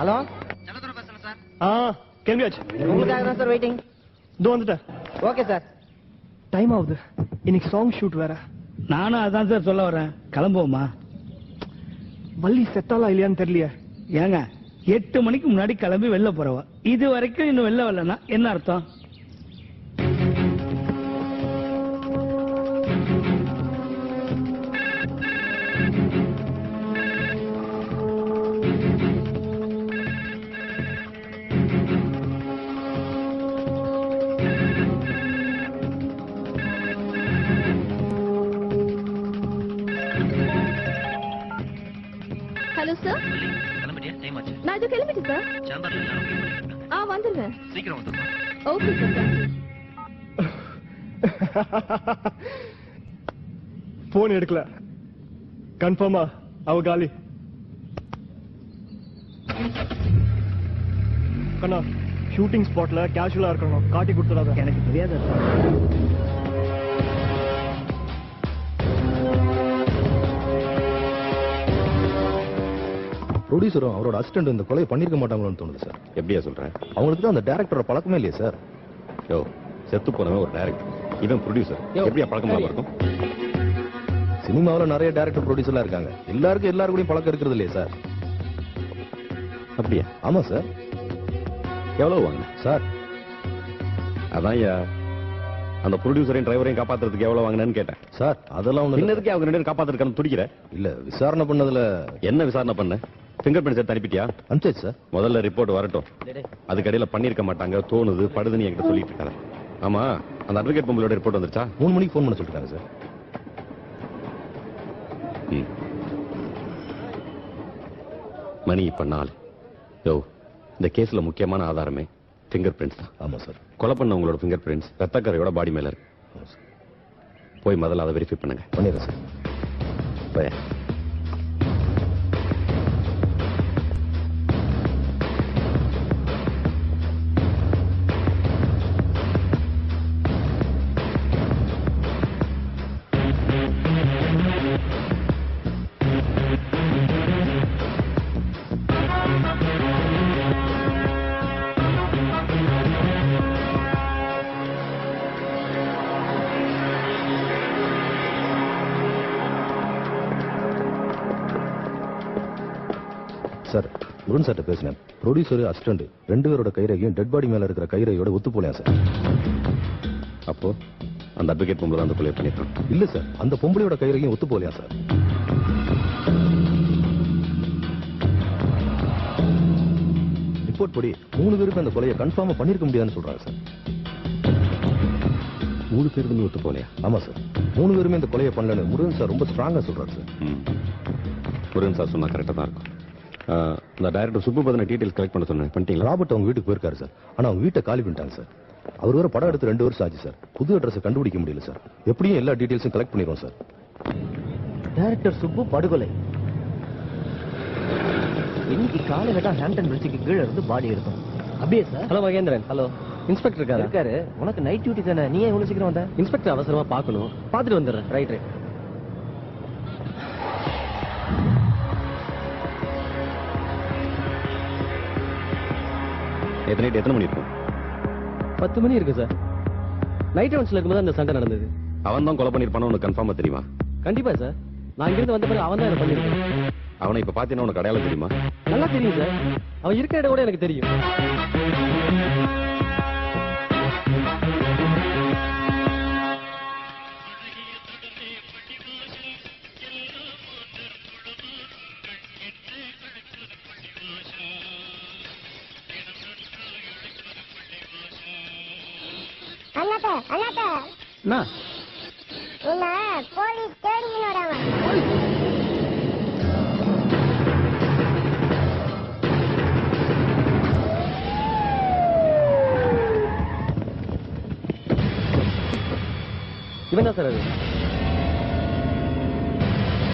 Hello ஜலதுரை பேசுறேன் sir. கிளம்பியாச்சு. உங்களுக்காக தான் சார் வெயிட்டிங். இதோ வந்துட்டேன். Okay sir. டைம் ஆகுது. இன்னைக்கு சாங் ஷூட் வேற. நானும் அதான் சார் சொல்ல வரேன். கிளம்புவோமா? வள்ளி செத்தாலா இல்லையான்னு தெரியலையே. ஏங்க 8 மணிக்கு முன்னாடி கிளம்பி வெளில போறவ இது வரைக்கும் இன்னும் வெளில வரலன்னா என்ன அர்த்தம்? Hello sir. கிளம்பிட்டியா? டைம் ஆச்சு. நான் இது கிளம்பிட்டேன் சார். சேம்பர்ல எல்லாரும் வெயிட் பண்ணிட்டு இருக்காங்க. வந்துடுறேன். சீக்கிரம் வந்துருங்க. Okay sir. போன் எடுக்கல. கன்ஃபார்மா அவ காலி. கண்ணா ஷூட்டிங் ஸ்பாட்ல கேஷுவலா இருக்கணும். காட்டி கொடுத்துடாத. எனக்கு தெரியாத சார். ப்ரொடியூசரும் அவரோட அசிஸ்டன்ட் இந்த கொலையை பண்ணிருக்க மாட்டாங்களோன்னு தோணுது சார். எப்படியா சொல்றேன்? அவங்களுக்கு தான் அந்த டைரக்டரோட பழக்கமே இல்லையா சார்? யோ, செத்து போனவன் ஒரு டைரக்டர், இவன் ப்ரொடியூசர், எப்படியா பழக்கமா இருக்கும்? சினிமாவில் நிறைய டைரக்டர் ப்ரொடியூசர்லாம் இருக்காங்க. எல்லாருக்கும் பழக்கம் இருக்கிறது இல்லையா சார்? அப்படியா? ஆமா சார். எவ்வளவு வாங்க சார்? அதான் அந்த ப்ரொடியூசரையும் டிரைவரையும் காப்பாத்துறதுக்கு எவ்வளவு வாங்கினேன்னு கேட்டேன் சார். அதெல்லாம் ஒண்ணு. இன்னதுக்கு அவங்க 2 பேரும் காப்பாத்துறதுக்கு துடிக்கிற இல்ல. விசாரணை பண்ணதுல என்ன விசாரணை பண்ண? ஃபிங்கர் பிரிண்ட்ஸ் எடுத்து அனுப்பிட்டியா? அனுப்பிச்சு சார். முதல்ல ரிப்போர்ட் வரட்டும். அதுக்கடையில பண்ணிருக்க மாட்டாங்க, தோணுது, படுதுன்னு என்கிட்ட சொல்லிட்டு இருக்காங்க. ஆமா, அந்த அட்வொகேட் பொம்பளோட ரிப்போர்ட் வந்துருச்சா? 3 மணிக்கு ஃபோன் பண்ண சொல்லிருக்காங்க சார். மணி இப்ப 4. யோ, இந்த கேஸ்ல முக்கியமான ஆதாரமே ஃபிங்கர் பிரிண்ட்ஸ் தான். ஆமா சார். கொலை பண்ணவங்களோட ஃபிங்கர் பிரிண்ட்ஸ் ரத்தக்கரையோட பாடி மேல இருக்கு. போய் முதல்ல அதை வெரிஃபை பண்ணுங்க. பண்ணிடுறேன் சார். பய சார், முருகன் சார்ட்ட பேசினேன். ப்ரொடியூசர், அசிஸ்டன்ட் 2 பேரோட கைரேகையும் டெட் பாடி மேல இருக்கிற கைரேகையோட ஒத்து போலையா சார்? அப்போ அந்த அட்வொகேட் பொம்பளை தான் அந்த கொலை பண்ணிருக்கான். இல்ல சார், அந்த பொம்பளையோட கைரேகையும் ஒத்து போலையா சார்? ரிப்போர்ட் படி 3 பேருக்கு அந்த கொலையை கன்ஃபார்மா பண்ணிருக்க முடியாதுன்னு சொல்றாங்க சார். 3 பேருக்கு ஒத்து போலையா? ஆமா சார். 3 பேருமே இந்த கொலையை பண்ணலன்னு முருகன் சார் ரொம்ப ஸ்ட்ராங்கா சொல்றாரு சார். முருகன் சார் சொன்னா கரெக்டா தான் இருக்கும். இந்த டைரக்டர் சுப்பு பத்தின டீடைல்ஸ் கலெக்ட் பண்ண சொன்னேன். பண்ணிட்டீங்களா? ராபர்ட் அவங்க வீட்டுக்கு போயிருக்காரு சார். ஆனா அவங்க வீட்டை காலி பண்ணிட்டாங்க சார். அவர் வேற படம் எடுத்து 2 வருஷம் ஆச்சு சார். புது அட்ரஸ் கண்டுபிடிக்க முடியல சார். எப்படியும் எல்லா டீடைல்ஸும் கலெக்ட் பண்ணிடுவோம் சார். டைரக்டர் சுப்பு படுகொலை. இன்னைக்கு காலையில தான் ஹாம்டன் பிரிட்ஜுக்கு கீழே இருந்து பாடி இருக்கும். அப்படியே sir. Hello Mahendran. Hello. Inspector இருக்காரு. உனக்கு நைட் டியூட்டி தானே, நீ ஏன் இவ்வளவு சீக்கிரம் வந்த? இன்ஸ்பெக்டர் அவசரமா பார்க்கணும், பார்த்துட்டு வந்துடுறேன். ரைட். எத்தனை மணி இருக்கும்? 10 மணி இருக்கு சார். நைட் ரவுண்ட்ஸ்ல இருக்கும்போது அந்த சண்டை நடந்தது. அவன் தான் கொலை பண்ணிருப்பானு உனக்கு கன்ஃபார்மா தெரியுமா? கண்டிப்பா சார். நான் இங்கிருந்து வந்த பிறகு அவன் தான் இதை பண்ணிருக்கேன். அவனை இப்ப பாத்தீங்கன்னா உனக்கு அடையாளம் தெரியுமா? நல்லா தெரியும் சார். அவன் இருக்கிற இடம் கூட எனக்கு தெரியும். என்ன? போலீஸ் தேடின்னு வராங்க. இவன் தான் சார் அது.